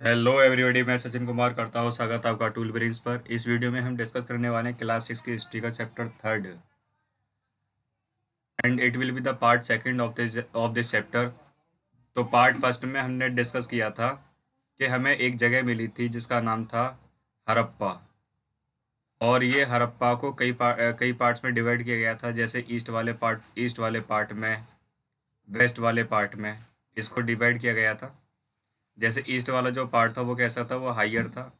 Hello everybody, मैं सचिन कुमार करता हूँ स्वागत आपका टूल ब्रेन्स पर। इस वीडियो में हम डिस्कस करने वाले हैं क्लास 6 की हिस्ट्री का chapter 3 and it will be the part second of this chapter. तो पार्ट फर्स्ट में हमने डिस्कस किया था कि हमें एक जगह मिली थी जिसका नाम था हड़प्पा। और ये हड़प्पा को कई पार्ट्स में डिवाइड किया गया था, जैसे ईस्ट वाले पार्ट में, वेस्ट वाले पार्ट में इसको डिवाइड किया गया था। जैसे ईस्ट वाला जो पार्ट था वो कैसा था, वो हाइयर था,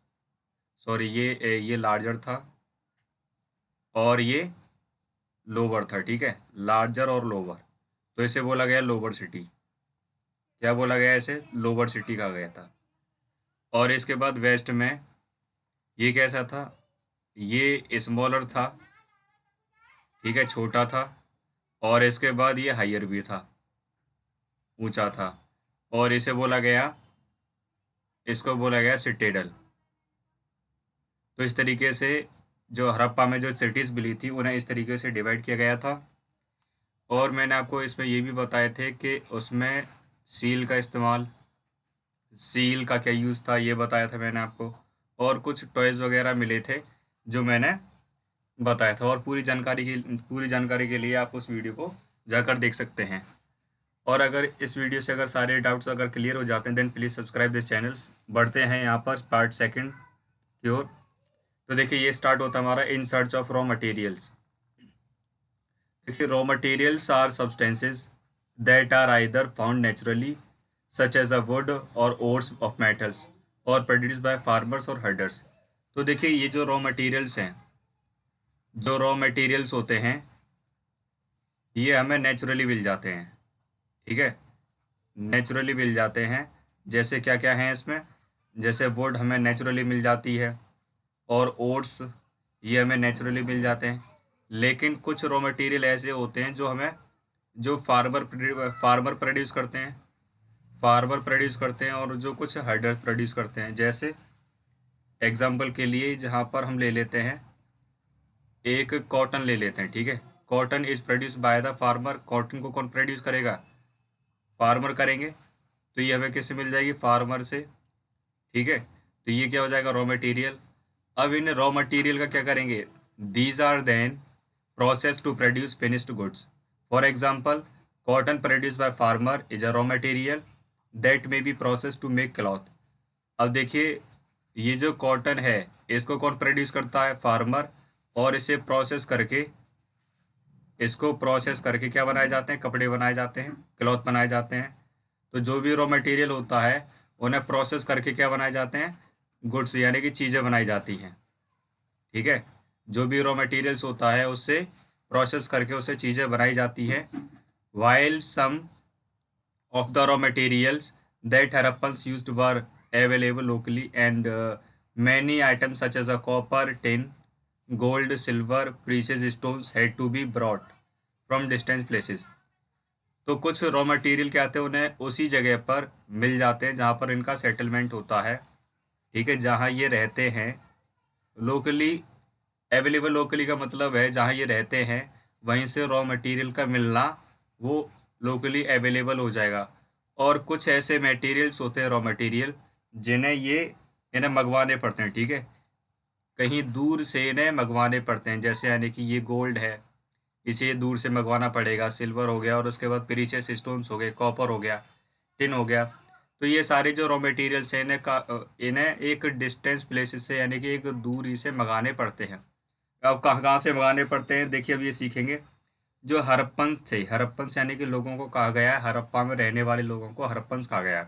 सॉरी ये लार्जर था, और ये लोअर था। ठीक है, लार्जर और लोअर, तो इसे बोला गया लोअर सिटी। क्या बोला गया, इसे लोअर सिटी कहा गया था। और इसके बाद वेस्ट में ये कैसा था, ये स्मॉलर था, ठीक है, छोटा था। और इसके बाद ये हायर भी था, ऊंचा था, और इसको बोला गया सिटेडल। तो इस तरीके से जो हड़प्पा में जो सिटीज़ मिली थी उन्हें इस तरीके से डिवाइड किया गया था। और मैंने आपको इसमें ये भी बताए थे कि उसमें सील का इस्तेमाल, सील का क्या यूज़ था ये बताया था मैंने आपको। और कुछ टॉयज़ वगैरह मिले थे जो मैंने बताया था। और पूरी जानकारी के लिए आप उस वीडियो को जाकर देख सकते हैं। और अगर इस वीडियो से अगर सारे डाउट्स अगर क्लियर हो जाते हैं then please subscribe this channels. बढ़ते हैं यहाँ पर पार्ट सेकंड की ओर। तो देखिए, ये स्टार्ट होता है हमारा in search of raw materials. देखिए, raw materials are substances that are either found naturally such as a wood or ores of metals or produce by farmers or herders. तो देखिए, ये जो रॉ मटेरियल्स हैं, जो रॉ मटेरियल्स होते हैं, ये हमें नेचुरली मिल जाते हैं। ठीक है, नेचुरली मिल जाते हैं। जैसे क्या क्या हैं इसमें, जैसे वुड हमें नेचुरली मिल जाती है, और ओट्स ये हमें नेचुरली मिल जाते हैं। लेकिन कुछ रॉ मटेरियल ऐसे होते हैं जो हमें, जो फार्मर प्रोड्यूस करते हैं, और जो कुछ हर्डर प्रोड्यूस करते हैं। जैसे एग्जाम्पल के लिए जहाँ पर हम ले लेते हैं, एक कॉटन ले लेते हैं। ठीक है, cotton is produce by the farmer. Cotton को कौन प्रोड्यूस करेगा, फार्मर करेंगे। तो ये हमें किससे मिल जाएगी, फार्मर से। ठीक है, तो ये क्या हो जाएगा, रॉ मटेरियल। अब इन रॉ मटेरियल का क्या करेंगे, these are then process to produce finished goods. For example, cotton produce by farmer is a raw material that may be process to make cloth. अब देखिए, ये जो कॉटन है इसको कौन प्रोड्यूस करता है, फार्मर। और इसको प्रोसेस करके क्या बनाए जाते हैं, कपड़े बनाए जाते हैं, क्लॉथ बनाए जाते हैं। तो जो भी रॉ मटेरियल होता है उन्हें प्रोसेस करके क्या बनाए जाते हैं, गुड्स यानी कि चीज़ें बनाई जाती हैं। ठीक है, जो भी रॉ मटेरियल्स होता है उससे प्रोसेस करके उससे चीज़ें बनाई जाती हैं। While some of the raw materials that Harappans used were available locally, and many items such as a copper, tin, gold, silver, precious stones had to be brought from distant places। तो कुछ raw material क्या आते हैं, उन्हें उसी जगह पर मिल जाते हैं जहाँ पर इनका सेटलमेंट होता है। ठीक है, जहाँ ये रहते हैं लोकली। अवेलेबल लोकली का मतलब है जहाँ ये रहते हैं वहीं से रॉ मटेरियल का मिलना वो लोकली अवेलेबल हो जाएगा। और कुछ ऐसे मटेरियल्स होते हैं, रॉ मटेरियल, इन्हें मंगवाने पड़ते हैं। ठीक है, कहीं दूर से इन्हें मंगवाने पड़ते हैं। जैसे यानी कि ये गोल्ड है, इसे दूर से मंगवाना पड़ेगा, सिल्वर हो गया, और उसके बाद प्रीशियस स्टोन्स हो गए, कॉपर हो गया, टिन हो गया। तो ये सारे जो रॉ मटेरियल्स हैं इन्हें एक डिस्टेंस प्लेसेस से यानी कि एक दूरी से मंगाने पड़ते हैं। अब कहाँ कहाँ से मंगाने पड़ते हैं, देखिए अब ये सीखेंगे। जो हड़प्पन थे, हड़प्पन्स यानी कि लोगों को कहा गया है, हड़प्पा में रहने वाले लोगों को हड़प्पन्स कहा गया है।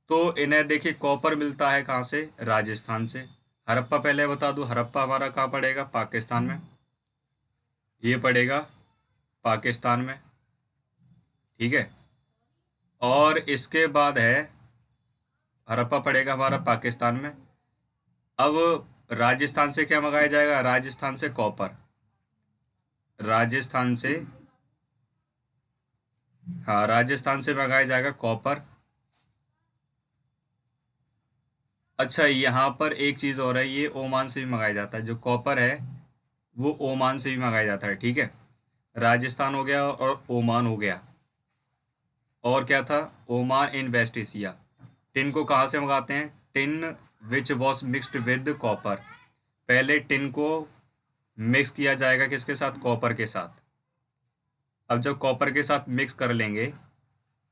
तो इन्हें देखिए कॉपर मिलता है कहाँ से, राजस्थान से। हड़प्पा पहले बता दूं, हड़प्पा हमारा कहाँ पड़ेगा, पाकिस्तान में। ये पड़ेगा पाकिस्तान में। ठीक है, और इसके बाद है, हड़प्पा पड़ेगा हमारा पाकिस्तान में। अब राजस्थान से क्या मंगाया जाएगा, राजस्थान से कॉपर, राजस्थान से, हाँ राजस्थान से मंगाया जाएगा कॉपर। अच्छा, यहाँ पर एक चीज़ और है, ये ओमान से भी मंगाया जाता है। जो कॉपर है वो ओमान से भी मंगाया जाता है। ठीक है, राजस्थान हो गया और ओमान हो गया। और क्या था, ओमान इन वेस्ट एशिया। टिन को कहाँ से मंगाते हैं? Tin which was mixed with copper. पहले टिन को मिक्स किया जाएगा किसके साथ? कॉपर के साथ। अब जब कॉपर के साथ मिक्स कर लेंगे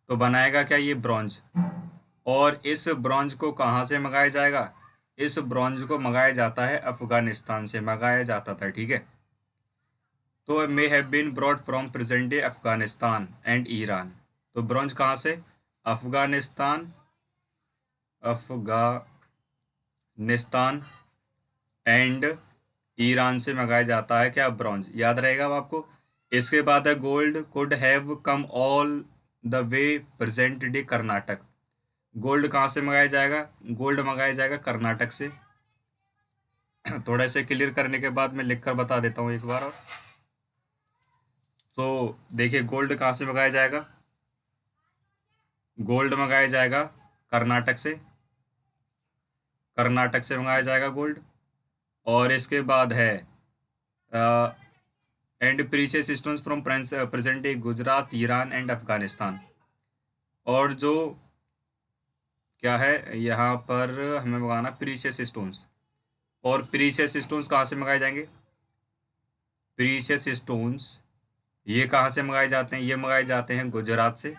तो बनाएगा क्या? ये ब्रॉन्ज। और इस ब्रॉन्ज को कहाँ से मंगाया जाएगा? इस ब्रॉन्ज को मंगाया जाता है अफगानिस्तान से, मंगाया जाता था, ठीक है। तो may have been brought from present day Afghanistan and Iran. तो ब्रॉन्ज कहाँ से? अफगानिस्तान एंड ईरान से मंगाया जाता है क्या? ब्रॉन्ज। याद रहेगा अब आपको। इसके बाद है gold could have come all the way present day Karnataka. Gold कहाँ से मंगाया जाएगा? गोल्ड मंगाया जाएगा कर्नाटक से। थोड़ा से क्लियर करने के बाद मैं लिखकर बता देता हूँ एक बार और। तो देखिए, गोल्ड कहाँ से मंगाया जाएगा? गोल्ड मंगाया जाएगा कर्नाटक से, कर्नाटक से मंगाया जाएगा गोल्ड। और इसके बाद है and precious stones from present day Gujarat, Iran and Afghanistan. और जो क्या है यहाँ पर हमें मंगाना प्रीशियस स्टोन्स। और प्रीशियस स्टोन्स कहाँ से मंगाए जाएंगे? प्रीशियस स्टोन्स ये कहाँ से मंगाए जाते हैं? ये मंगाए जाते हैं गुजरात से,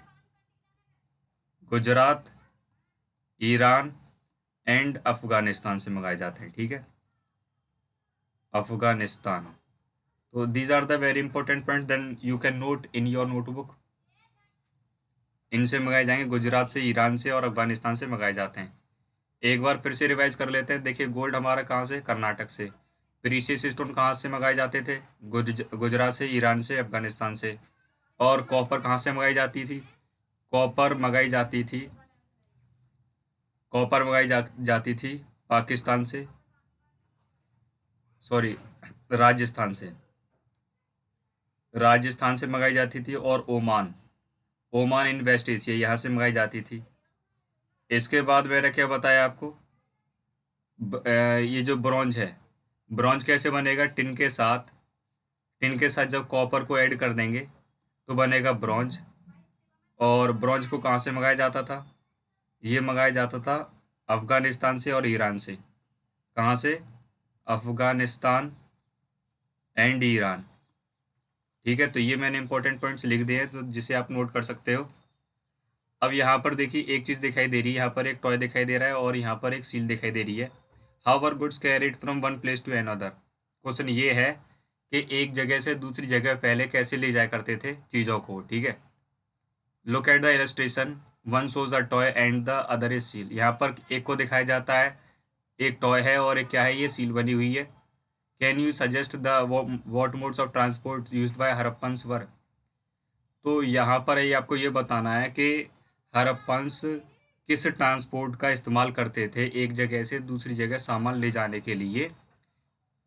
गुजरात, ईरान एंड अफगानिस्तान से मंगाए जाते हैं, ठीक है। अफगानिस्तान। तो these are the very important point, then you can note in your notebook. इनसे मंगाए जाएंगे, गुजरात से, ईरान से और अफगानिस्तान से मंगाए जाते हैं। एक बार फिर से रिवाइज कर लेते हैं। देखिए, गोल्ड हमारा कहाँ से? कर्नाटक से। प्रीशियस स्टोन कहाँ से मंगाए जाते थे? गुजरात से, ईरान से, अफगानिस्तान से। और कॉपर कहाँ से मंगाई जाती थी? कॉपर मंगाई जाती थी, कॉपर मंगाई जाती थी पाकिस्तान से, सॉरी, राजस्थान से, राजस्थान से मंगाई जाती थी। और ओमान, ओमान इन वेस्ट एशिया, यहाँ से मंगाई जाती थी। इसके बाद मैंने क्या बताया आपको? ये जो ब्रॉन्ज है, ब्रॉन्ज कैसे बनेगा? टिन के साथ, टिन के साथ जब कॉपर को ऐड कर देंगे तो बनेगा ब्रॉन्ज। और ब्रॉन्ज को कहाँ से मंगाया जाता था? ये मंगाया जाता था अफगानिस्तान से और ईरान से। कहाँ से? अफगानिस्तान एंड ईरान, ठीक है। तो ये मैंने इंपॉर्टेंट पॉइंट्स लिख दिए हैं, तो जिसे आप नोट कर सकते हो। अब यहाँ पर देखिए, एक चीज़ दिखाई दे रही है, यहाँ पर एक टॉय दिखाई दे रहा है और यहाँ पर एक सील दिखाई दे रही है। How are goods carried from one place to another. Question ये है कि एक जगह से दूसरी जगह पहले कैसे ले जाया करते थे चीज़ों को, ठीक है। Look at the illustration, one shows a toy and the other is seal. यहाँ पर एक को दिखाया जाता है, एक टॉय है और एक क्या है? ये सील बनी हुई है। Can you suggest the what modes of transport used by Harappans were. तो यहाँ पर ये आपको ये बताना है कि हरप्पन्स किस ट्रांसपोर्ट का इस्तेमाल करते थे एक जगह से दूसरी जगह सामान ले जाने के लिए,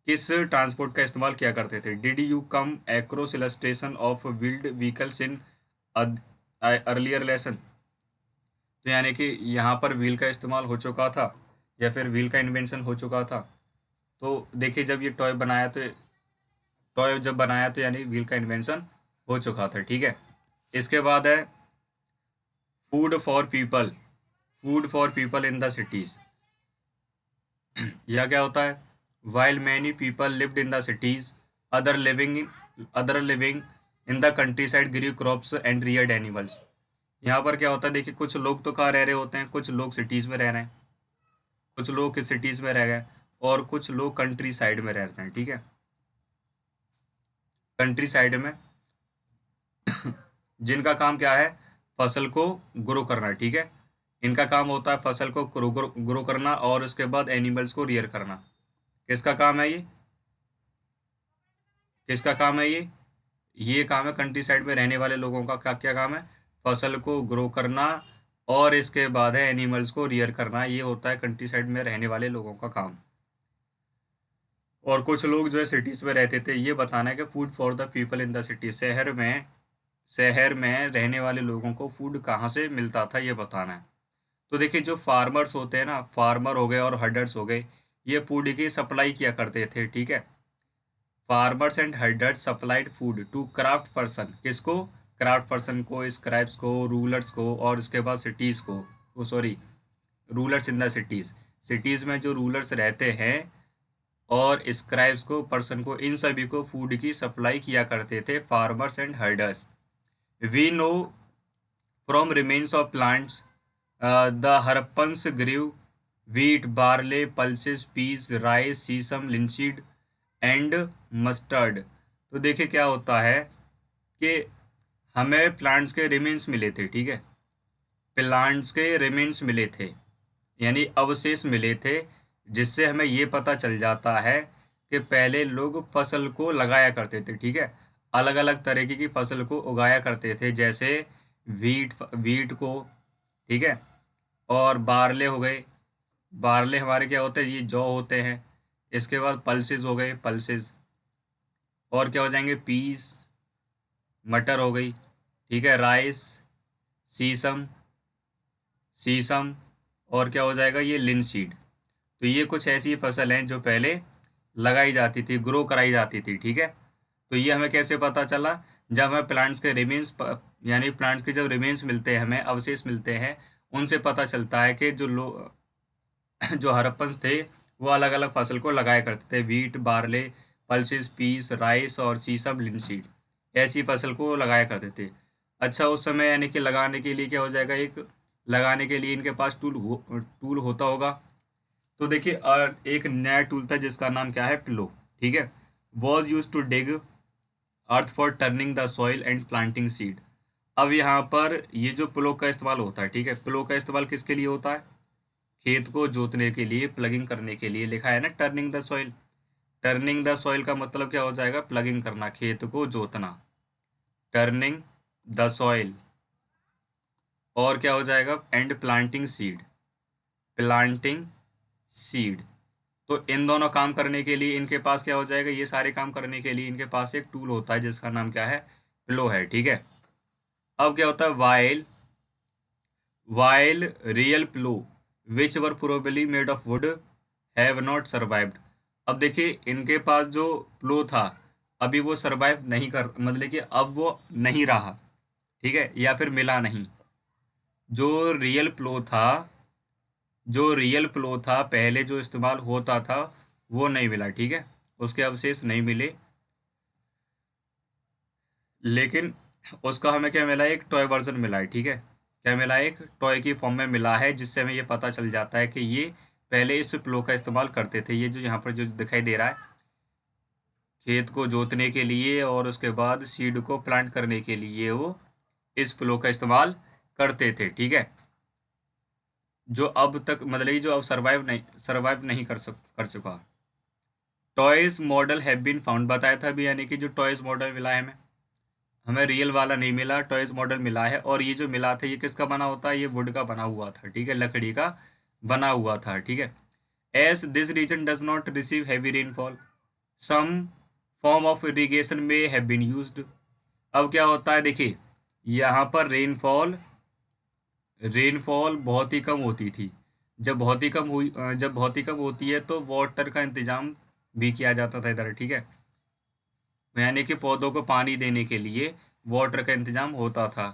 किस ट्रांसपोर्ट का इस्तेमाल किया करते थे। Did you come across illustration of wheeled vehicles in earlier lesson. तो यानी कि यहाँ पर व्हील का इस्तेमाल हो चुका था या फिर व्हील का इन्वेंशन हो चुका था। तो देखिए, जब ये टॉय जब बनाया तो यानी व्हील का इन्वेंशन हो चुका था, ठीक है। इसके बाद है food for people, food for people in the cities. यह क्या होता है? While many people lived in the cities, other living in the countryside grew crops and reared animals. यहाँ पर क्या होता है? देखिए, कुछ लोग तो कहाँ रह रहे होते हैं? कुछ लोग सिटीज़ में रह रहे हैं, कुछ लोग किस सिटीज़ में रह गए और कुछ लोग कंट्री साइड में रहते हैं, ठीक है। कंट्री साइड में जिनका काम क्या है? फसल को ग्रो करना, ठीक है। इनका काम होता है फसल को ग्रो करना और उसके बाद एनिमल्स को रियर करना। किसका काम है ये? किसका काम है ये? ये काम है कंट्री साइड में रहने वाले लोगों का। क्या क्या काम है? फसल को ग्रो करना और इसके बाद है एनिमल्स को रियर करना। ये होता है कंट्री साइड में रहने वाले लोगों का काम। और कुछ लोग जो है सिटीज़ में रहते थे। ये बताना है कि food for the people in the city, शहर में रहने वाले लोगों को फूड कहाँ से मिलता था, ये बताना है। तो देखिए, जो फार्मर्स होते हैं ना, फार्मर हो गए और हर्डर्स हो गए, ये फूड की सप्लाई किया करते थे, ठीक है। Farmers and herders supplied food to craft person. किसको? क्राफ्ट पर्सन को, स्क्राइब्स को, रूलर्स को और उसके बाद सिटीज़ को, वो sorry rulers in the cities, cities में जो रूलर्स रहते हैं और स्क्राइब्स को, पर्सन को, इन सभी को फूड की सप्लाई किया करते थे, farmers and herders. We know from remains of plants the Harappans grew wheat, barley, pulses, peas, rice, sesame, linseed and mustard. तो देखिए क्या होता है कि हमें प्लांट्स के रिमेन्स मिले थे, ठीक है, प्लांट्स के रिमेन्स मिले थे यानी अवशेष मिले थे, जिससे हमें ये पता चल जाता है कि पहले लोग फसल को लगाया करते थे, ठीक है, अलग अलग तरीके की फसल को उगाया करते थे, जैसे वीट को, ठीक है, और बारले हो गए, बारले हमारे क्या होते हैं, ये जौ होते हैं। इसके बाद पल्सेस हो गए, पल्सेस, और क्या हो जाएंगे, पीस, मटर हो गई, ठीक है, राइस, सीसम, सीसम, और क्या हो जाएगा, ये लिनसीड। तो ये कुछ ऐसी फसल हैं जो पहले लगाई जाती थी, ग्रो कराई जाती थी, ठीक है। तो ये हमें कैसे पता चला, जब हमें प्लांट्स के रिमेन्स यानी प्लांट्स के जब रिमेन्स मिलते हैं, हमें अवशेष मिलते हैं, उनसे पता चलता है कि जो हड़प्पन्स थे वो अलग अलग फसल को लगाया करते थे, wheat, barley, pulses, peas, rice और सीसम, लिनसीड, ऐसी फसल को लगाया करते थे। अच्छा, उस समय यानी कि लगाने के लिए क्या हो जाएगा, एक लगाने के लिए इनके पास टूल होता होगा। तो देखिए एक नया टूल था जिसका नाम क्या है, प्लो, ठीक है, was use to dig earth for turning the soil and planting seed. अब यहाँ पर ये जो प्लो का इस्तेमाल होता है, ठीक है, प्लो का इस्तेमाल किसके लिए होता है, खेत को जोतने के लिए, प्लगिंग करने के लिए। लिखा है ना turning the soil, turning the soil का मतलब क्या हो जाएगा, प्लगिंग करना, खेत को जोतना, टर्निंग द सॉइल, और क्या हो जाएगा, and planting seed, planting seed. तो इन दोनों काम करने के लिए इनके पास क्या हो जाएगा, ये सारे काम करने के लिए इनके पास एक टूल होता है जिसका नाम क्या है, प्लो है, ठीक है। अब क्या होता है, while real plough which were probably made of wood have not survived. अब देखिए इनके पास जो प्लो था अभी वो सर्वाइव नहीं कर, मतलब कि अब वो नहीं रहा, ठीक है, या फिर मिला नहीं। जो रियल प्लो था, जो रियल प्लो था पहले जो इस्तेमाल होता था वो नहीं मिला, ठीक है, उसके अवशेष नहीं मिले, लेकिन उसका हमें क्या मिला, एक टॉय वर्जन मिला है, ठीक है, क्या मिला, एक टॉय की फॉर्म में मिला है, जिससे हमें ये पता चल जाता है कि ये पहले इस प्लो का इस्तेमाल करते थे। ये जो यहाँ पर जो दिखाई दे रहा है, खेत को जोतने के लिए और उसके बाद सीड को प्लांट करने के लिए वो इस प्लो का इस्तेमाल करते थे, ठीक है, जो अब तक मतलब कि जो अब सर्वाइव नहीं कर चुका। Toys model have been found, बताया था अभी, यानी कि जो टॉयज मॉडल मिला है हमें, हमें रियल वाला नहीं मिला, टॉयज मॉडल मिला है। और ये जो मिला था ये किसका बना होता है, ये वुड का बना हुआ था, ठीक है, लकड़ी का बना हुआ था, ठीक है। As this region does not receive heavy rainfall, some form of irrigation may have been used. अब क्या होता है, देखिए यहाँ पर रेनफॉल बहुत ही कम होती थी। जब बहुत ही कम होती है तो वाटर का इंतजाम भी किया जाता था इधर, ठीक है, यानी कि पौधों को पानी देने के लिए वाटर का इंतजाम होता था।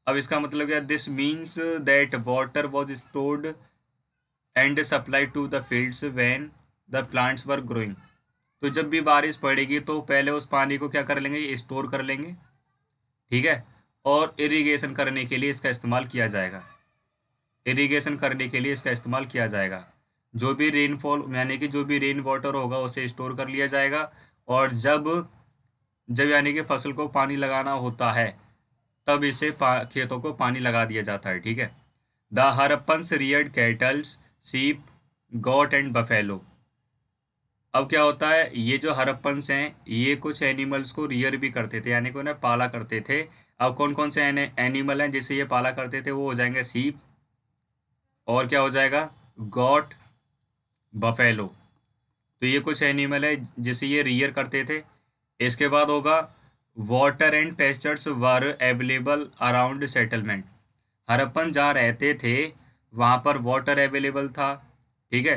अब इसका मतलब क्या, this means that water was stored and supply to the fields when the plants were growing. तो जब भी बारिश पड़ेगी तो पहले उस पानी को क्या कर लेंगे, स्टोर कर लेंगे, ठीक है, और इरिगेशन करने के लिए इसका इस्तेमाल किया जाएगा, इरिगेशन करने के लिए इसका इस्तेमाल किया जाएगा। जो भी रेनफॉल यानी कि जो भी रेन वाटर होगा उसे स्टोर कर लिया जाएगा, और जब जब यानी कि फसल को पानी लगाना होता है तब इसे खेतों को पानी लगा दिया जाता है, ठीक है। द हरप्पन्स रियर्ड कैटल्स, सीप, गॉट एंड बफेलो। अब क्या होता है, ये जो हरप्पन्स हैं ये कुछ एनिमल्स को रियर भी करते थे, यानी कि उन्हें पाला करते थे। अब कौन कौन से एनिमल हैं जिसे ये पाला करते थे, वो हो जाएंगे सीप, और क्या हो जाएगा, गॉट, बफेलो। तो ये कुछ एनिमल है जिसे ये रियर करते थे। इसके बाद होगा water and pastures were available around settlement. Harappan जहाँ रहते थे वहाँ पर वाटर अवेलेबल था, ठीक है,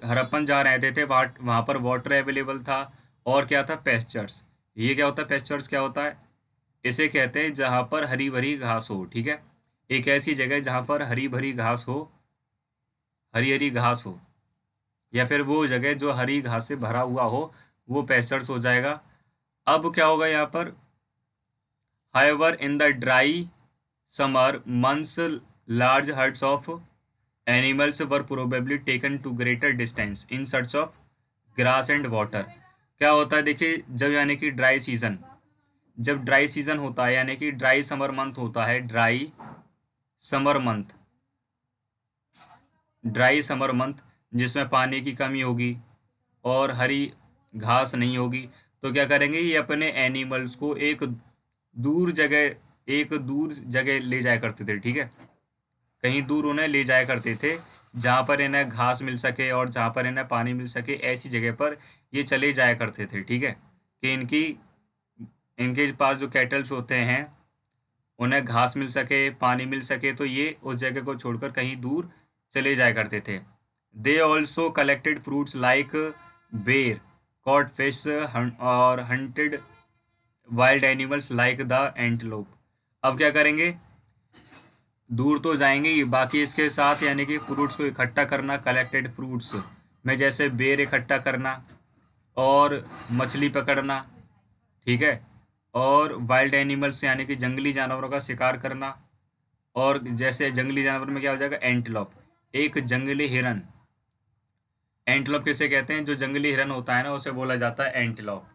हड़प्पन जहाँ रहते थे वहाँ पर वाटर अवेलेबल था। और क्या था, पेस्चर्स। ये क्या होता है, पेस्चर्स क्या होता है, इसे कहते हैं जहाँ पर हरी भरी घास हो, ठीक है, एक ऐसी जगह जहाँ पर हरी भरी घास हो, हरी हरी घास हो, या फिर वो जगह जो हरी घास से भरा हुआ हो, वो पेस्चर्स हो जाएगा। अब क्या होगा यहाँ पर, however in the dry summer months large herds of animals were probably taken to greater distance in search of grass and water। क्या होता है देखिए, जब यानी कि ड्राई सीजन, जब ड्राई सीजन होता है यानी कि ड्राई समर मंथ होता है, dry summer month, dry summer month जिसमें पानी की कमी होगी और हरी घास नहीं होगी, तो क्या करेंगे, ये अपने एनिमल्स को दूर जगह एक दूर जगह ले जाया करते थे, ठीक है, कहीं दूर उन्हें ले जाया करते थे जहाँ पर इन्हें घास मिल सके और जहाँ पर इन्हें पानी मिल सके, ऐसी जगह पर ये चले जाया करते थे, ठीक है, कि इनके पास जो कैटल्स होते हैं उन्हें घास मिल सके, पानी मिल सके, तो ये उस जगह को छोड़कर कहीं दूर चले जाया करते थे। They also collected fruits like ber, caught fish और hunted wild animals like the antelope. अब क्या करेंगे, दूर तो जाएंगे ही, बाकी इसके साथ यानी कि फ्रूट्स को इकट्ठा करना, कलेक्टेड फ्रूट्स में जैसे बेर इकट्ठा करना और मछली पकड़ना, ठीक है, और वाइल्ड एनिमल्स यानी कि जंगली जानवरों का शिकार करना, और जैसे जंगली जानवर में क्या हो जाएगा, एंटलोप, एक जंगली हिरन। एंटलोप किसे कहते हैं, जो जंगली हिरन होता है ना, उसे बोला जाता है एंटलोप।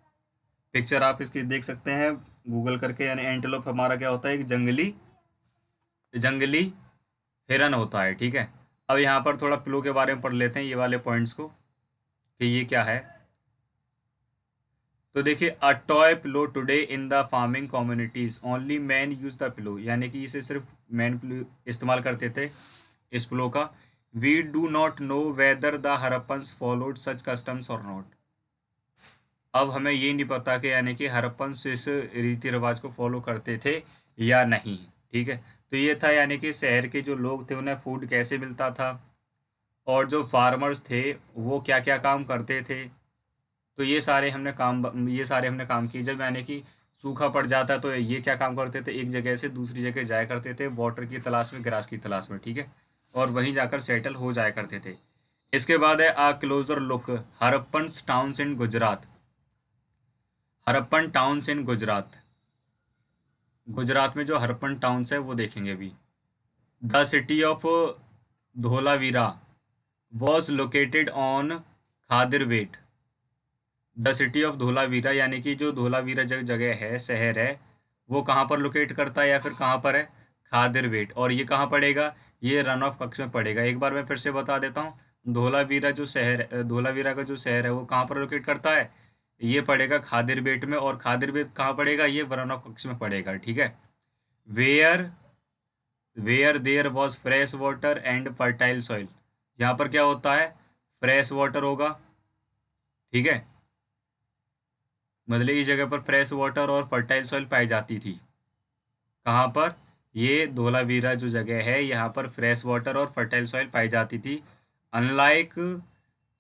पिक्चर आप इसकी देख सकते हैं गूगल करके, यानी एंटलोप हमारा क्या होता है, एक जंगली जंगली हिरन होता है, ठीक है। अब यहाँ पर थोड़ा प्लो के बारे में पढ़ लेते हैं, ये वाले पॉइंट्स को, कि ये क्या है। तो देखिए, a toy pillow today in the farming communities only man use the pillow, यानी कि इसे सिर्फ मैन पिलो इस्तेमाल करते थे, इस पिलो का। We do not know whether the Harappans followed such customs और नॉट। अब हमें ये नहीं पता कि यानी कि हरप्पन्स इस रीति रिवाज को फॉलो करते थे या नहीं, ठीक है। तो ये था यानी कि शहर के जो लोग थे उन्हें फूड कैसे मिलता था, और जो फार्मर्स थे वो क्या क्या काम करते थे। तो ये सारे हमने काम किए। जब यानी कि सूखा पड़ जाता तो ये क्या काम करते थे, एक जगह से दूसरी जगह जाया करते थे वाटर की तलाश में, ग्रास की तलाश में, ठीक है, और वहीं जाकर सेटल हो जाया करते थे। इसके बाद है a closer look Harappan towns in Gujarat. Harappan towns in Gujarat, Gujarat में जो हरप्पन टाउन्स है वो देखेंगे अभी। The city of Dholavira was located on Khadirbet. The city of Dholavira यानी कि जो धोलावीरा जगह है, शहर है, वो कहाँ पर लोकेट करता है या फिर कहाँ पर है, खादिरवेट। और ये कहाँ पड़ेगा, ये रन ऑफ कक्ष में पड़ेगा। एक बार मैं फिर से बता देता हूँ, धोलावीरा का जो शहर है वो कहाँ पर लोकेट करता है, ये पड़ेगा खादिरवेट में। और खादिरवेट कहाँ पड़ेगा, ये रन ऑफ कक्ष में पड़ेगा, ठीक है। Where where there was fresh water and fertile soil, यहाँ पर क्या होता है, फ्रेश वाटर होगा, ठीक है, मतलब इस जगह पर फ्रेश वाटर और फर्टाइल सॉइल पाई जाती थी। कहाँ पर, ये धोलावीरा जो जगह है यहाँ पर फ्रेश वाटर और फर्टाइल सॉइल पाई जाती थी। Unlike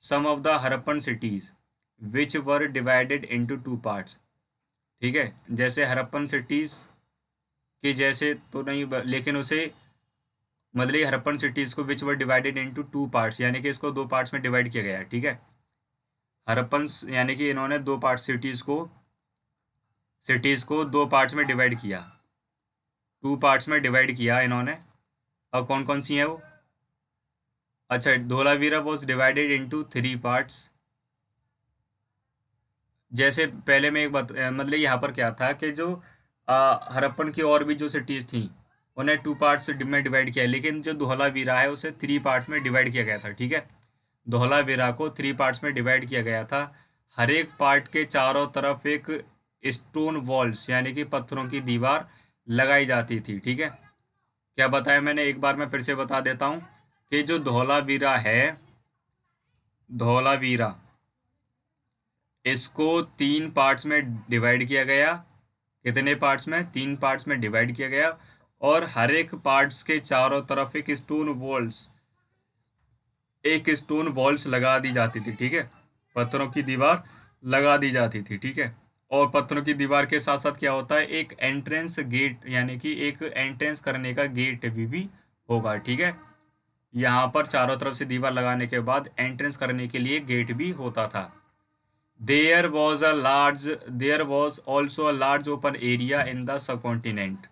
some of the Harappan cities which were divided into two parts, ठीक है, जैसे हरप्पन सिटीज के जैसे तो नहीं, लेकिन उसे मतलब ये हरप्पन सिटीज को which were divided into two parts, यानी कि इसको दो पार्ट्स में डिवाइड किया गया है, ठीक है। हरप्पन यानी कि इन्होंने दो पार्ट सिटीज को दो पार्ट्स में डिवाइड किया, टू पार्ट्स में डिवाइड किया इन्होंने। और कौन कौन सी हैं वो, अच्छा, Dholavira was divided into three parts. जैसे पहले में मतलब यहाँ पर क्या था कि जो हरप्पन की और भी जो सिटीज़ थी उन्हें टू पार्ट्स में डिवाइड किया, लेकिन जो धोलावीरा है उसे थ्री पार्ट्स में डिवाइड किया गया था, ठीक है। धोलावीरा को थ्री पार्ट्स में डिवाइड किया गया था। हर एक पार्ट के चारों तरफ एक स्टोन वॉल्स यानी कि पत्थरों की दीवार लगाई जाती थी, ठीक है। क्या बताया मैंने, एक बार मैं फिर से बता देता हूँ कि जो धोलावीरा है, धोलावीरा, इसको तीन पार्ट्स में डिवाइड किया गया। कितने पार्ट्स में, तीन पार्ट्स में डिवाइड किया गया। और हर एक पार्ट्स के चारों तरफ एक स्टोन वॉल्स लगा दी जाती थी, ठीक है, पत्थरों की दीवार लगा दी जाती थी, ठीक है। और पत्थरों की दीवार के साथ साथ क्या होता है, एक एंट्रेंस गेट यानी कि एक एंट्रेंस करने का गेट भी होगा, ठीक है। यहाँ पर चारों तरफ से दीवार लगाने के बाद एंट्रेंस करने के लिए गेट भी होता था। There was also a large open area in the subcontinent.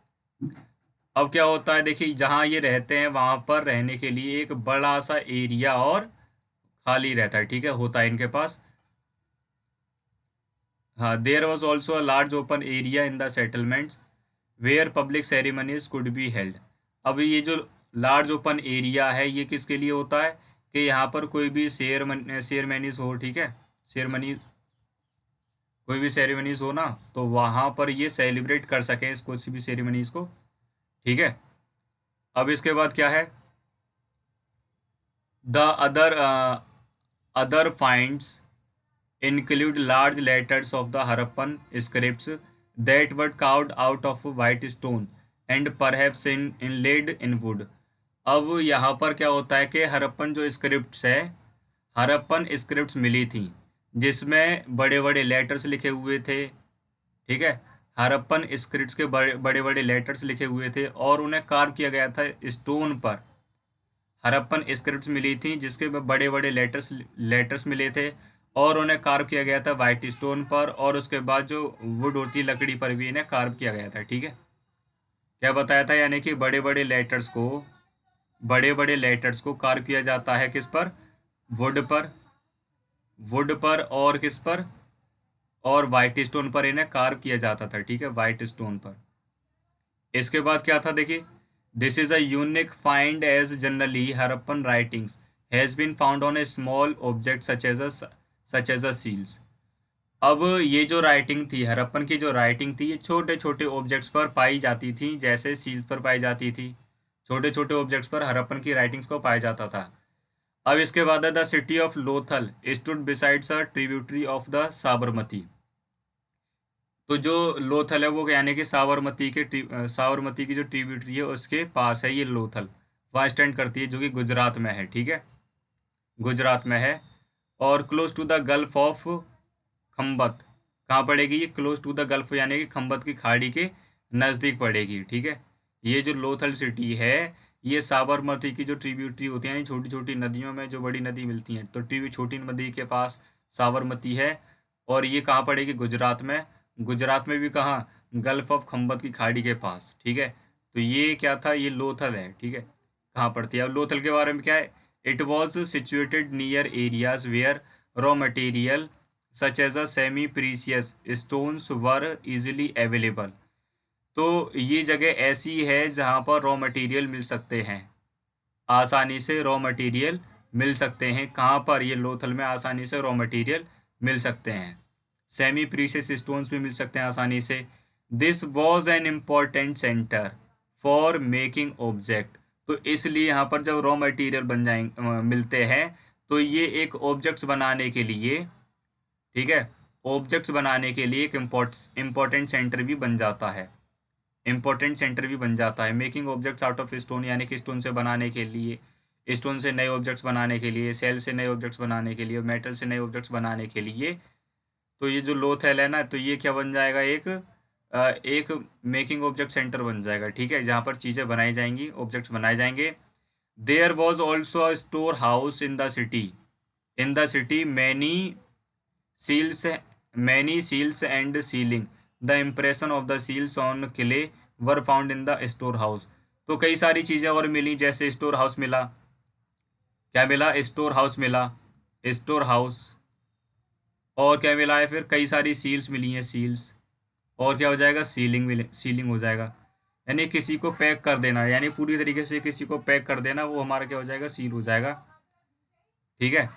अब क्या होता है, देखिए जहाँ ये रहते हैं वहाँ पर रहने के लिए एक बड़ा सा एरिया और खाली रहता है, ठीक है, होता है इनके पास। हाँ, there was also a large open area in the settlements where public ceremonies could be held. अब ये जो लार्ज ओपन एरिया है ये किसके लिए होता है कि यहाँ पर कोई भी सेरेमनीज हो, ठीक है, सेरेमनी, कोई भी सेरेमनीज हो ना, तो वहाँ पर ये सेलिब्रेट कर सकें इस कुछ भी सेरेमनीज को, ठीक है। अब इसके बाद क्या है, the other finds include large letters of the Harappan scripts that were carved out of white stone and perhaps inlaid in wood। अब यहाँ पर क्या होता है कि हरप्पन जो स्क्रिप्ट्स है, हरप्पन स्क्रिप्ट्स मिली थी जिसमें बड़े बड़े लेटर्स लिखे हुए थे, ठीक है, हरप्पन स्क्रिप्ट्स के बड़े बड़े बड़े लेटर्स लिखे हुए थे और उन्हें कार्व किया गया था स्टोन पर। हरप्पन स्क्रिप्ट्स मिली थी जिसके बड़े बड़े लेटर्स मिले थे और उन्हें कार्व किया गया था वाइट स्टोन पर, और उसके बाद जो वुड होती लकड़ी पर भी इन्हें कार्व किया गया था, ठीक है। क्या बताया था, यानी कि बड़े बड़े लेटर्स को कार्व किया जाता है किस पर, वुड पर, वुड पर और किस पर, और वाइट स्टोन पर इन्हें कार्व किया जाता था, ठीक है, वाइट स्टोन पर। इसके बाद क्या था, देखिए, this is a unique find as generally Harappan writings has been found on a small object such as a seals. अब ये जो राइटिंग थी, हरप्पन की जो राइटिंग थी, ये छोटे छोटे ऑब्जेक्ट्स पर पाई जाती थी, जैसे सील्स पर पाई जाती थी, छोटे छोटे ऑब्जेक्ट्स पर हरप्पन की राइटिंग्स को पाया जाता था। अब इसके बाद है the city of Lothal stood besides a tributary of the Sabarmati. तो जो लोथल है वो यानी कि साबरमती की जो ट्रिब्यूटरी है उसके पास है ये लोथल, वहाँ स्टैंड करती है, जो कि गुजरात में है, ठीक है, गुजरात में है। और close to the Gulf of Khambhat, कहाँ पड़ेगी ये, क्लोज टू द गल्फ यानी कि खम्बत की खाड़ी के नज़दीक पड़ेगी, ठीक है। ये जो लोथल सिटी है ये साबरमती की जो ट्रिब्यूटरी होती है, यानी छोटी छोटी नदियों में जो बड़ी नदी मिलती हैं, तो छोटी नदी के पास साबरमती है, और ये कहाँ पड़ेगी, गुजरात में। गुजरात में भी कहाँ, गल्फ ऑफ खम्बत की खाड़ी के पास, ठीक है। तो ये क्या था, ये लोथल है, ठीक है, कहाँ पड़ती है। अब लोथल के बारे में क्या है, it was situated near areas where raw material such as a semi precious stones were easily available. तो ये जगह ऐसी है जहाँ पर रॉ मटेरियल मिल सकते हैं, आसानी से रॉ मटेरियल मिल सकते हैं। कहाँ पर, ये लोथल में आसानी से रॉ मटेरियल मिल सकते हैं, सेमी प्रीसियस स्टोन्स भी मिल सकते हैं आसानी से। This was an important centre for making object. तो इसलिए यहाँ पर जब रॉ मटेरियल बन जाएंगे मिलते हैं तो ये एक ऑब्जेक्ट्स बनाने के लिए, ठीक है, ऑब्जेक्ट्स बनाने के लिए एक इम्पोर्टेंट सेंटर भी बन जाता है, इम्पोर्टेंट सेंटर भी बन जाता है। Making objects out of stone यानी कि स्टोन से बनाने के लिए, स्टोन से नए ऑब्जेक्ट्स बनाने के लिए, सेल से नए ऑब्जेक्ट्स बनाने के लिए, मेटल से नए ऑब्जेक्ट्स बनाने के लिए। तो ये जो लोथल है ना, तो ये क्या बन जाएगा, एक मेकिंग ऑब्जेक्ट सेंटर बन जाएगा, ठीक है, जहाँ पर चीज़ें बनाई जाएंगी, ऑब्जेक्ट्स बनाए जाएंगे। There was also a store house in the city seals seals and sealing the impression of the seals on clay were found in the storehouse। तो कई सारी चीज़ें और मिली, जैसे स्टोर हाउस मिला, क्या मिला, स्टोर हाउस मिला, स्टोर हाउस, और क्या मिला है, फिर कई सारी सील्स मिली हैं, सील्स, और क्या हो जाएगा, सीलिंग हो जाएगा, यानी किसी को पैक कर देना, यानी पूरी तरीके से किसी को पैक कर देना, वो हमारा क्या हो जाएगा, सील हो जाएगा, ठीक है।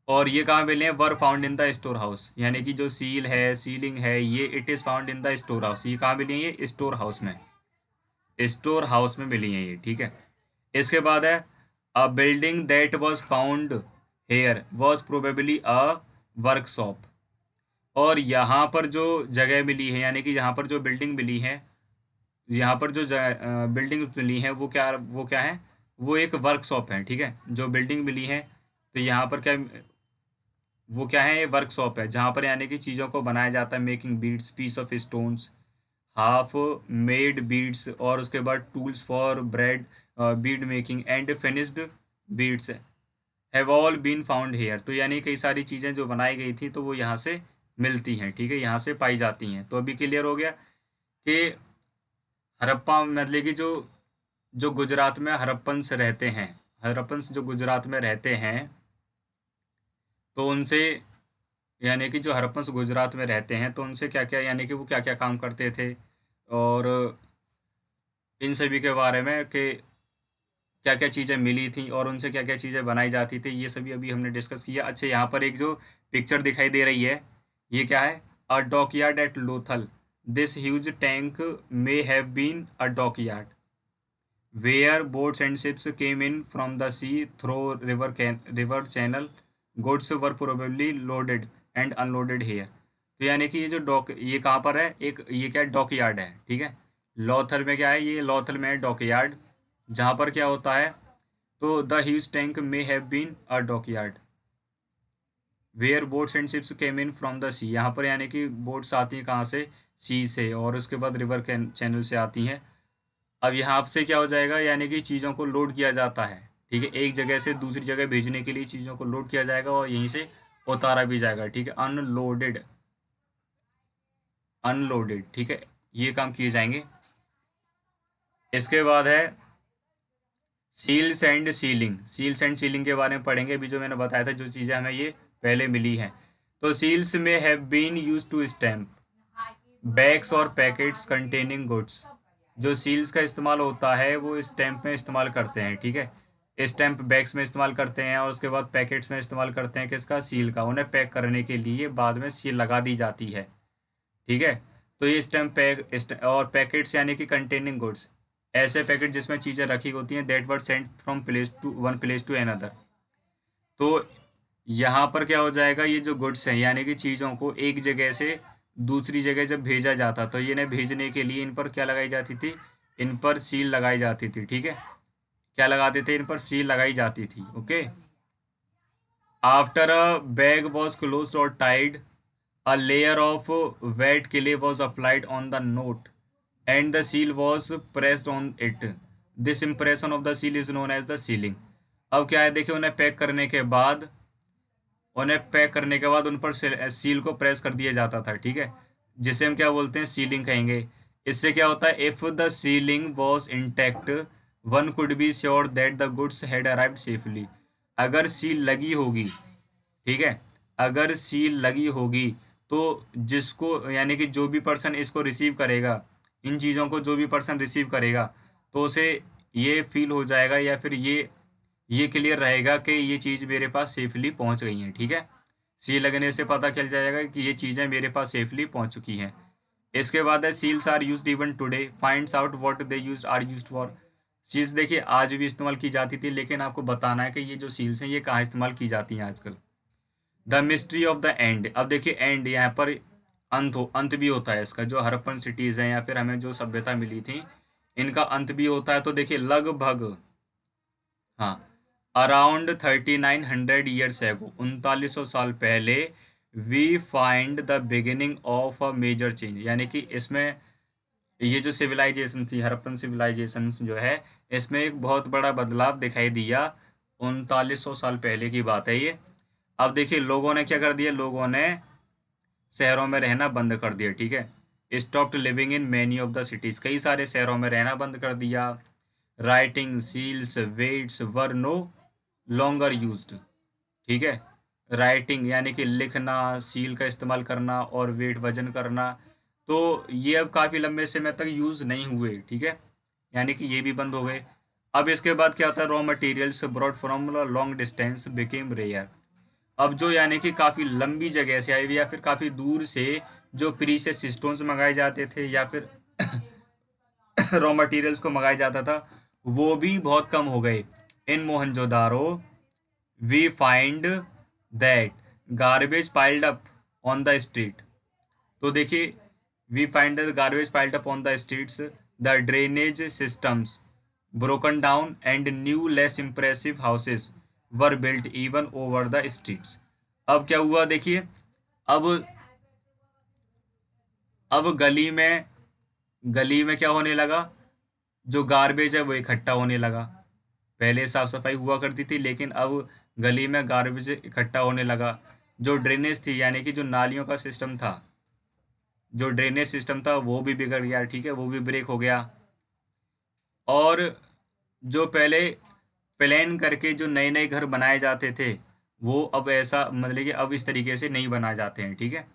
और ये कहाँ मिले हैं, were found in the store house, यानी कि जो सीलिंग है ये it is found in the store house. ये कहाँ मिली है, ये स्टोर हाउस में मिली है ये, ठीक है। इसके बाद है a building that was found here was probably a workshop. और यहाँ पर जो जगह मिली है, यानी कि यहाँ पर जो बिल्डिंग मिली है, यहाँ पर जो बिल्डिंग मिली है वो क्या है, वो एक वर्कशॉप है, ठीक है, जो बिल्डिंग मिली है। तो यहाँ पर क्या, वो क्या है, ये वर्कशॉप है जहाँ पर यानी कि चीज़ों को बनाया जाता है, making beads, piece of stones, half made beads, और उसके बाद tools for bead making and finished beads have all been found here. तो यानी कई सारी चीज़ें जो बनाई गई थी तो वो यहाँ से मिलती हैं, ठीक है, यहाँ से पाई जाती हैं। तो अभी क्लियर हो गया कि हड़प्पा मतलब कि जो जो गुजरात में हड़प्पन्स रहते हैं, हड़प्पन्स जो गुजरात में रहते हैं, तो उनसे यानी कि जो हड़प्पन्स गुजरात में रहते हैं तो उनसे क्या क्या यानी कि वो क्या क्या काम करते थे, और इन सभी के बारे में कि क्या क्या चीज़ें मिली थी और उनसे क्या क्या चीज़ें बनाई जाती थी, ये सभी अभी हमने डिस्कस किया। अच्छा, यहाँ पर एक जो पिक्चर दिखाई दे रही है, ये क्या है? A dockyard at Lothal. This huge tank may have been a dockyard where boats and ships came in from the sea through river channel. Goods were probably loaded and unloaded here. तो यानी कि ये जो डॉक, ये कहाँ पर है? एक ये क्या है? डॉक यार्ड है, ठीक है। लॉथल में क्या है? ये लॉथल में है डॉक यार्ड, जहाँ पर क्या होता है? तो the huge tank may have been a dockyard where boats and ships came in from the sea. यहाँ पर यानी कि बोट्स आती हैं कहाँ से? सी से, और उसके बाद रिवर चैनल से आती हैं। अब यहाँ से क्या हो जाएगा? यानी कि चीज़ों को लोड किया जाता है, ठीक है, एक जगह से दूसरी जगह भेजने के लिए चीज़ों को लोड किया जाएगा और यहीं से उतारा भी जाएगा, ठीक है। अनलोडेड, अनलोडेड, ठीक है, ये काम किए जाएंगे। इसके बाद है seals and sealing. Seals and sealing के बारे में पढ़ेंगे। अभी जो मैंने बताया था जो चीज़ें हमें ये पहले मिली हैं, तो सील्स में have been use to stamp bags और पैकेट्स कंटेनिंग गुड्स। जो सील्स का इस्तेमाल होता है वो स्टैम्प में इस्तेमाल करते हैं, ठीक है, स्टैम्प बैग्स में इस्तेमाल करते हैं और उसके बाद पैकेट्स में इस्तेमाल करते हैं किसका? सील का। उन्हें पैक करने के लिए बाद में सील लगा दी जाती है, ठीक है। तो ये स्टैम्प और पैकेट्स यानी कि कंटेनिंग गुड्स, ऐसे पैकेट जिसमें चीज़ें रखी होती हैं, that were sent from place to one place to another. तो यहाँ पर क्या हो जाएगा? ये जो गुड्स हैं यानी कि चीज़ों को एक जगह से दूसरी जगह जब भेजा जाता तो ये इन्हें भेजने के लिए इन पर क्या लगाई जाती थी? इन पर सील लगाई जाती थी, ठीक है। क्या लगाते थे? इन पर सील लगाई जाती थी, okay. After a bag was closed और Tide, a layer of wet clay was applied on the note and the seal was pressed on it. This impression of the seal is known as the sealing. अब क्या है? देखिए, उन्हें pack करने के बाद उन पर सील को प्रेस कर दिया जाता था, ठीक है, जिसे हम क्या बोलते हैं? सीलिंग कहेंगे। इससे क्या होता है? If the ceiling was intact one could be sure that the goods had arrived safely. अगर सील लगी होगी, ठीक है, अगर सील लगी होगी तो जिसको यानी कि जो भी पर्सन इसको रिसीव करेगा, इन चीज़ों को जो भी पर्सन रिसीव करेगा, तो उसे ये फील हो जाएगा या फिर ये क्लियर रहेगा कि ये चीज़ मेरे पास सेफली पहुंच गई है, ठीक है। सील लगने से पता चल जाएगा कि ये चीज़ें मेरे पास सेफली पहुंच चुकी हैं। इसके बाद है seals are used even today, finds out what they used are used for. Seals देखिए आज भी इस्तेमाल की जाती थी, लेकिन आपको बताना है कि ये जो सील्स हैं ये कहाँ इस्तेमाल की जाती हैं आजकल। The mystery of the end. अब देखिए एंड यहाँ पर अंत भी होता है इसका। जो हड़प्पन सिटीज़ हैं या फिर हमें जो सभ्यता मिली थी, इनका अंत भी होता है। तो देखिए लगभग, हाँ, अराउंड 3900 ईयर्स एगो, 3900 साल पहले, we find the beginning of a major change. यानी कि इसमें ये जो सिविलाइजेशन थी, हड़प्पन सिविलाइजेशन जो है, इसमें एक बहुत बड़ा बदलाव दिखाई दिया। 3900 साल पहले की बात है ये। अब देखिए लोगों ने क्या कर दिया? लोगों ने शहरों में रहना बंद कर दिया, ठीक है। Stopped living in many of the cities. कई सारे शहरों में रहना बंद कर दिया। Writing seals weights were no longer used, ठीक है। राइटिंग यानी कि लिखना, सील का इस्तेमाल करना और वेट वजन करना, तो ये अब काफ़ी लंबे समय तक यूज़ नहीं हुए, ठीक है, यानी कि ये भी बंद हो गए। अब इसके बाद क्या होता है? Raw materials brought from long distance became rare. अब जो यानी कि काफ़ी लंबी जगह से आए हुए या फिर काफ़ी दूर से जो प्रीशियस स्टोन्स मंगाए जाते थे या फिर रॉ मटेरियल्स को मंगाया जाता था, वो भी बहुत कम हो गए। In Mohenjodaro we find that garbage piled up on the street. तो देखिए, we find the garbage piled up on the streets, the drainage systems broken down and new less impressive houses were built even over the streets. अब क्या हुआ? देखिए, अब अब गली में क्या होने लगा? जो गार्बेज है वो इकट्ठा होने लगा। पहले साफ सफाई हुआ करती थी, लेकिन अब गली में गार्बेज इकट्ठा होने लगा। जो ड्रेनेज थी, यानी कि जो नालियों का सिस्टम था, जो ड्रेनेज सिस्टम था वो भी बिगड़ गया, ठीक है, वो भी ब्रेक हो गया। और जो पहले प्लान करके जो नए नए घर बनाए जाते थे, वो अब ऐसा मतलब कि अब इस तरीके से नहीं बनाए जाते हैं, ठीक है,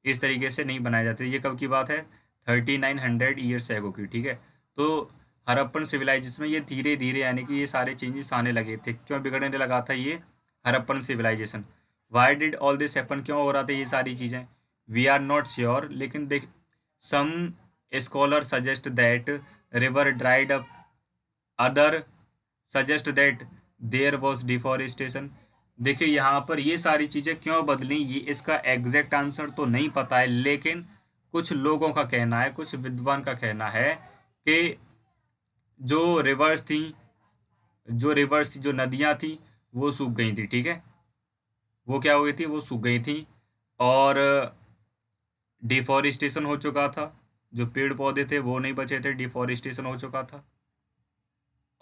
इस तरीके से नहीं बनाए जाते। ये कब की बात है? 3900 ईयर्स एगो की, ठीक है। तो हड़प्पन सिविलाइजेशन में ये धीरे धीरे यानी कि ये सारे चेंजेस आने लगे थे। क्यों बिगड़ने लगा था ये Harappan civilization? Why did all this happen? क्यों हो रहा था ये सारी चीज़ें? वी आर नॉट श्योर, लेकिन देख, some scholar suggest that river dried up, other suggest that there was deforestation. देखिए यहाँ पर ये सारी चीज़ें क्यों बदली, ये इसका एग्जैक्ट आंसर तो नहीं पता है, लेकिन कुछ लोगों का कहना है, कुछ विद्वान का कहना है कि जो रिवर्स थी, जो नदियाँ थी, वो सूख गई थी, ठीक है, वो क्या हो गई थी, वो सूख गई थी। और डिफॉरेस्टेशन हो चुका था, जो पेड़ पौधे थे वो नहीं बचे थे, डिफॉरेस्टेशन हो चुका था।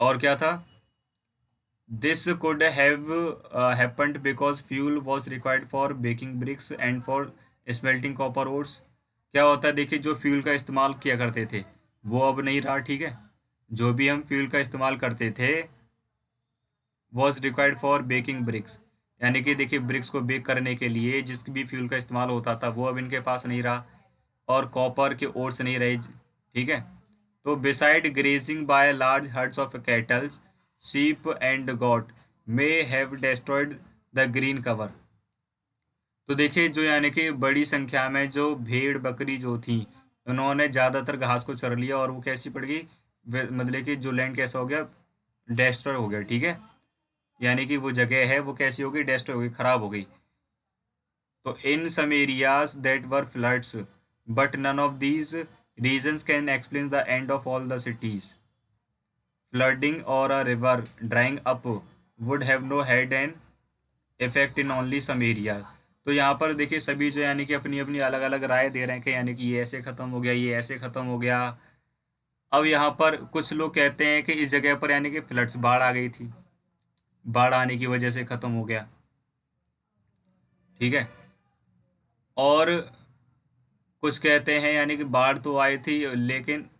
और क्या था? This could have happened because fuel was required for baking bricks and for smelting copper ores। क्या होता है, देखिए, जो फ्यूल का इस्तेमाल किया करते थे वो अब नहीं रहा, ठीक है। जो भी हम फ्यूल का इस्तेमाल करते थे, was required for baking bricks, यानी कि देखिए ब्रिक्स को बेक करने के लिए जिस भी फ्यूल का इस्तेमाल होता था वो अब इनके पास नहीं रहा। और कॉपर के ओर्स नहीं रहे, ठीक है। तो beside grazing by large hertz of cattle, sheep and goat may have destroyed the green cover। तो देखिए, जो यानी कि बड़ी संख्या में जो भेड़ बकरी जो थी, उन्होंने ज़्यादातर घास को चर लिया और वो कैसी पड़ गई, मतलब कि जो लैंड कैसा हो गया, डेस्ट्रॉय हो गया, ठीक है। यानी कि वो जगह है वो कैसी हो गई, डेस्ट्रॉय हो गई, खराब हो गई। तो in some areas that were floods, but none of these reasons can explain the end of all the cities. Flooding or a river drying up would have no had an effect in only some area। तो यहाँ पर देखिए सभी जो यानी कि अपनी अपनी अलग अलग राय दे रहे हैं कि यानी कि ये ऐसे ख़त्म हो गया, ये ऐसे ख़त्म हो गया। अब यहाँ पर कुछ लोग कहते हैं कि इस जगह पर यानी कि फ्लड्स, बाढ़ आ गई थी, बाढ़ आने की वजह से ख़त्म हो गया, ठीक है। और कुछ कहते हैं यानी कि बाढ़ तो आई थी, लेकिन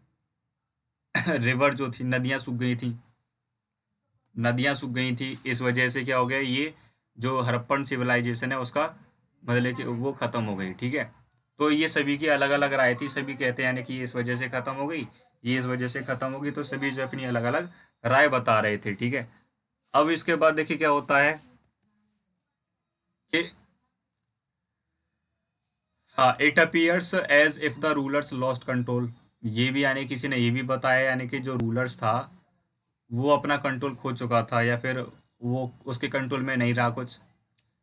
रिवर जो थी, नदियाँ सूख गई थी, नदियाँ सूख गई थी, इस वजह से क्या हो गया, ये जो हड़प्पन सिविलाइजेशन है उसका मतलब कि वो ख़त्म हो गई, ठीक है। तो ये सभी की अलग अलग राय थी, सभी कहते हैं यानी कि ये इस वजह से ख़त्म हो गई, ये इस वजह से ख़त्म हो गई, तो सभी जो अपनी अलग अलग राय बता रहे थे, ठीक है। अब इसके बाद देखिए क्या होता है कि हाँ, it appears as if the rulers lost control. ये भी यानी किसी ने ये भी बताया यानी कि जो रूलर्स था वो अपना कंट्रोल खो चुका था, या फिर वो उसके कंट्रोल में नहीं रहा, कुछ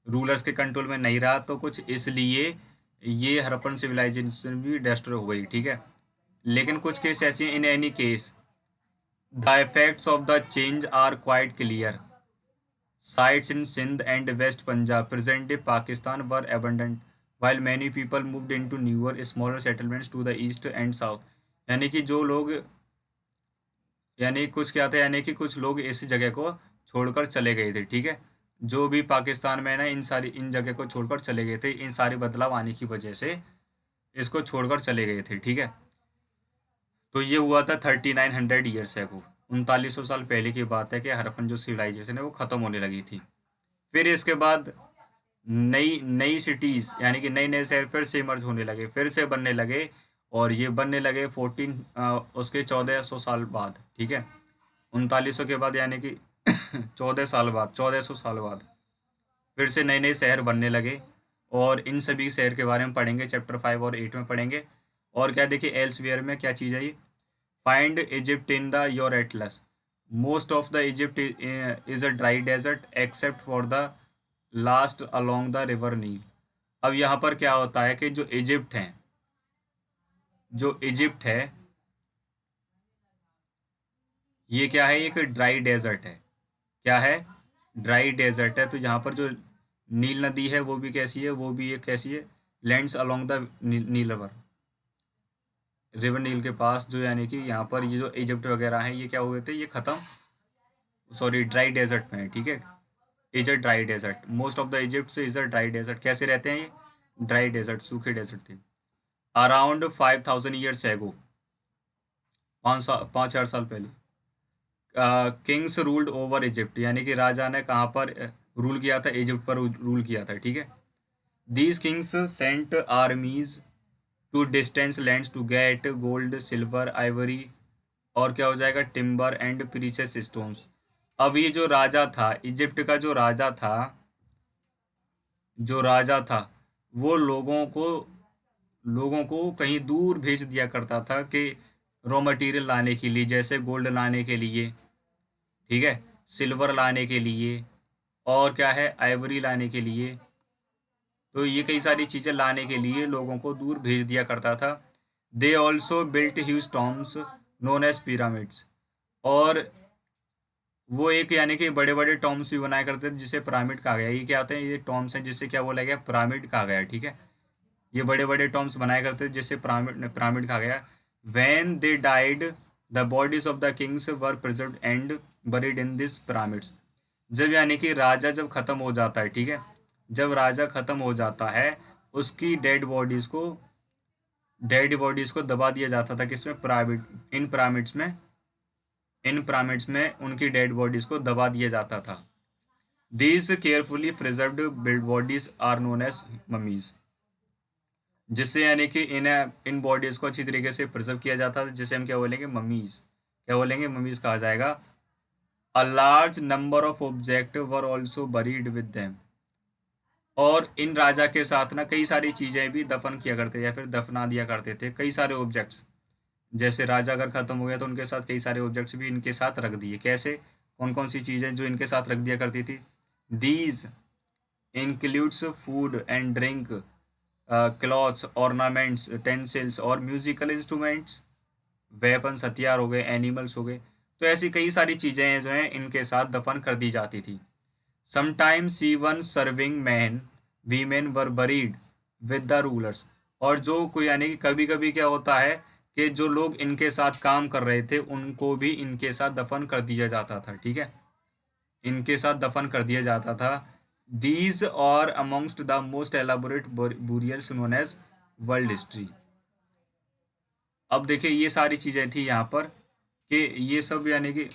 रूलर्स के कंट्रोल में नहीं रहा, तो कुछ इसलिए ये हड़प्पन सिविलाइजेशन भी डिस्ट्रॉय हो गई, ठीक है। लेकिन कुछ केस ऐसी हैं, in any case the effects of the change are quite clear. Sites in Sindh and west Punjab, present day Pakistan, were abundant while many people moved into newer smaller settlements to the east and south। यानी कि जो लोग, यानी कुछ क्या था, यानी कि कुछ लोग इस जगह को छोड़कर चले गए थे, ठीक है। जो भी पाकिस्तान में ना इन जगह को छोड़कर चले गए थे, इन सारी बदलाव आने की वजह से इसको छोड़कर चले गए थे, ठीक है। तो ये हुआ था 3900 ईयर्स एगो, 3900 साल पहले की बात है कि हड़प्पन जो सिविलाइजेशन है वो ख़त्म होने लगी थी। फिर इसके बाद नई नई सिटीज़ यानी कि नए नए शहर फिर से इमर्ज होने लगे, फिर से बनने लगे। और ये बनने लगे उसके 1400 साल बाद, ठीक है, 3900 के बाद, यानी कि 14 साल बाद, 1400 साल बाद फिर से नए नए शहर बनने लगे। और इन सभी शहर के बारे में पढ़ेंगे, चैप्टर 5 और 8 में पढ़ेंगे। और क्या देखिए एल्सवियर में क्या चीज़ है ये, find Egypt in the your atlas. Most of the Egypt is a dry desert except for the last along the river Nile. अब यहाँ पर क्या होता है कि जो इजिप्ट है, जो इजिप्ट है ये क्या है, एक ड्राई डेजर्ट है। क्या है? ड्राई डेजर्ट है। तो यहाँ पर जो नील नदी है वो भी कैसी है, वो भी एक कैसी है, lands along the Nile river. River Nile के पास जो यानी कि यहाँ पर ये जो इजिप्ट वगैरह हैं ये क्या हो गए थे, ये ख़त्म, सॉरी ड्राई डेजर्ट में है, ठीक है। Is a dry desert, most of the Egypt से इज अ ड्राई डेजर्ट, कैसे रहते हैं ये, ड्राई डेजर्ट, सूखे डेजर्ट थे। अराउंड 5000 ईयर्स एगो, 5,000 साल पहले, किंग्स रूल्ड ओवर इजिप्ट, यानी कि राजा ने कहाँ पर रूल किया था, इजिप्ट पर रूल किया था, ठीक है। These kings sent armies to distance lands to get gold, silver, ivory, और क्या हो जाएगा, टिम्बर एंड प्रीशियस स्टोन्स। अब ये जो राजा था, इजिप्ट का जो राजा था वो लोगों को कहीं दूर भेज दिया करता था कि रॉ मटेरियल लाने के लिए, जैसे गोल्ड लाने के लिए, ठीक है, सिल्वर लाने के लिए, और क्या है, आइवरी लाने के लिए। तो ये कई सारी चीज़ें लाने के लिए लोगों को दूर भेज दिया करता था। They also built huge tombs known as pyramids, और वो एक यानी कि बड़े बड़े टॉम्स भी बनाया करते थे जिसे पिरामिड कहा गया। ये क्या होते हैं, ये टॉम्स हैं जिससे क्या बोला गया, पिरामिड कहा गया, ठीक है। ये बड़े बड़े टॉम्स बनाया करते थे जिससे पिरामिड पिरामिड कहा गया। When they died the bodies of the Kings were preserved and buried in this pyramids. जब यानी कि राजा जब खत्म हो जाता है, ठीक है, जब राजा खत्म हो जाता है, उसकी डेड बॉडीज को दबा दिया जाता था, किसमें, पिरामिड, इन पिरामिड्स में उनकी डेड बॉडीज को दबा दिया जाता था। These carefully preserved bodies are known as mummies, जिससे यानी कि इन बॉडीज को अच्छी तरीके से प्रिजर्व किया जाता था, जिसे हम क्या बोलेंगे, ममीज, क्या बोलेंगे, ममीज कहा जाएगा। A large number of object were also buried with them, और इन राजा के साथ ना कई सारी चीज़ें भी दफन किया करते या फिर दफना दिया करते थे, कई सारे ऑब्जेक्ट्स। जैसे राजा अगर ख़त्म हो गया तो उनके साथ कई सारे ऑब्जेक्ट्स भी इनके साथ रख दिए। कैसे, कौन कौन सी चीज़ें जो इनके साथ रख दिया करती थी, these includes food and drink, clothes, ornaments, utensils और म्यूजिकल इंस्ट्रूमेंट्स, वेपन्स, हथियार हो गए, एनिमल्स हो गए। तो ऐसी कई सारी चीज़ें जो हैं इनके साथ दफन कर दी जाती थी। Sometimes even serving man women were buried with the rulers, और जो कोई यानी कि कभी कभी क्या होता है कि जो लोग इनके साथ काम कर रहे थे उनको भी इनके साथ दफन कर दिया जाता था, ठीक है, इनके साथ दफन कर दिया जाता था। These are amongst the most elaborate burials known as world history. अब देखिए ये सारी चीज़ें थी यहाँ पर कि ये सब यानी कि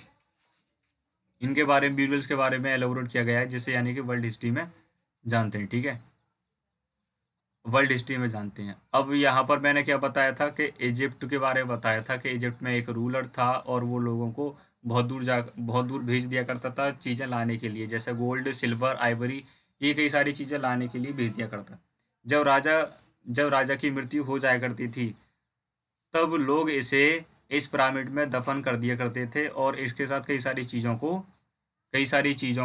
इनके बारे में, ब्यूरियल्स के बारे में एलाबोरेट किया गया है, जिसे यानी कि वर्ल्ड हिस्ट्री में जानते हैं, ठीक है, वर्ल्ड हिस्ट्री में जानते हैं। अब यहाँ पर मैंने क्या बताया था कि इजिप्ट के बारे में बताया था कि इजिप्ट में एक रूलर था और वो लोगों को बहुत दूर भेज दिया करता था चीज़ें लाने के लिए, जैसे गोल्ड, सिल्वर, आइवरी, ये कई सारी चीज़ें लाने के लिए भेज दिया करता। जब राजा जब राजा की मृत्यु हो जाया करती थी तब लोग इसे इस पिरामिड में दफन कर दिया करते थे, और इसके साथ कई सारी चीज़ों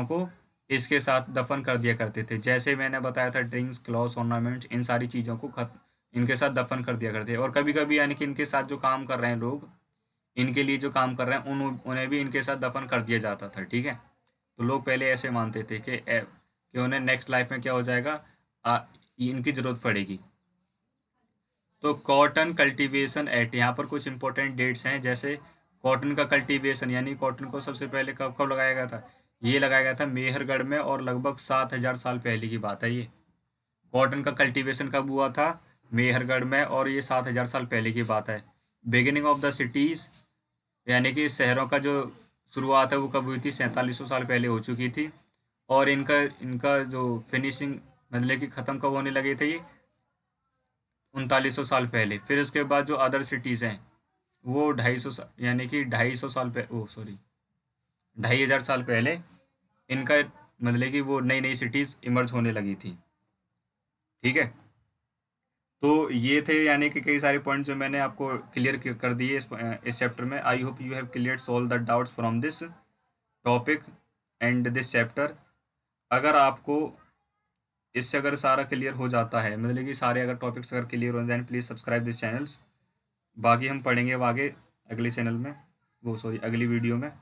को इसके साथ दफन कर दिया करते थे। जैसे मैंने बताया था, ड्रिंक्स, क्लॉथ्स, ऑर्नामेंट्स, इन सारी चीज़ों को इनके साथ दफन कर दिया करते हैं। और कभी कभी यानी कि इनके साथ जो काम कर रहे हैं लोग, इनके लिए जो काम कर रहे हैं उन्हें भी इनके साथ दफन कर दिया जाता था, ठीक है। तो लोग पहले ऐसे मानते थे कि उन्हें नेक्स्ट लाइफ में क्या हो जाएगा, इनकी ज़रूरत पड़ेगी। तो कॉटन कल्टीवेशन एक्ट, यहाँ पर कुछ इंपॉर्टेंट डेट्स हैं, जैसे कॉटन का कल्टीवेशन, यानी कॉटन को सबसे पहले कब कब लगाया गया था, ये लगाया गया था मेहरगढ़ में, और लगभग 7,000 साल पहले की बात है ये। कॉटन का कल्टीवेशन कब हुआ था, मेहरगढ़ में, और ये 7,000 साल पहले की बात है। बिगिनिंग ऑफ द सिटीज़, यानी कि शहरों का जो शुरुआत है वो कब हुई थी, 4700 साल पहले हो चुकी थी। और इनका इनका जो फिनिशिंग, मतलब कि ख़त्म कब होने लगे थे ये, 3900 साल पहले। फिर उसके बाद जो अदर सिटीज़ हैं वो 250, यानी कि 250 साल पहले, ओ सॉरी 2500 साल पहले इनका, मतलब कि वो नई नई सिटीज़ इमर्ज होने लगी थी, ठीक है। तो ये थे यानी कि कई सारे पॉइंट्स जो मैंने आपको क्लियर कर दिए इस चैप्टर में। I hope you have clear all the doubts from this topic and this chapter. अगर आपको इससे अगर सारा क्लियर हो जाता है, मतलब कि सारे अगर टॉपिक्स अगर क्लियर हो जाए, प्लीज़ सब्सक्राइब दिस चैनल्स। बाकी हम पढ़ेंगे आगे अगले चैनल में, वो सॉरी अगली वीडियो में।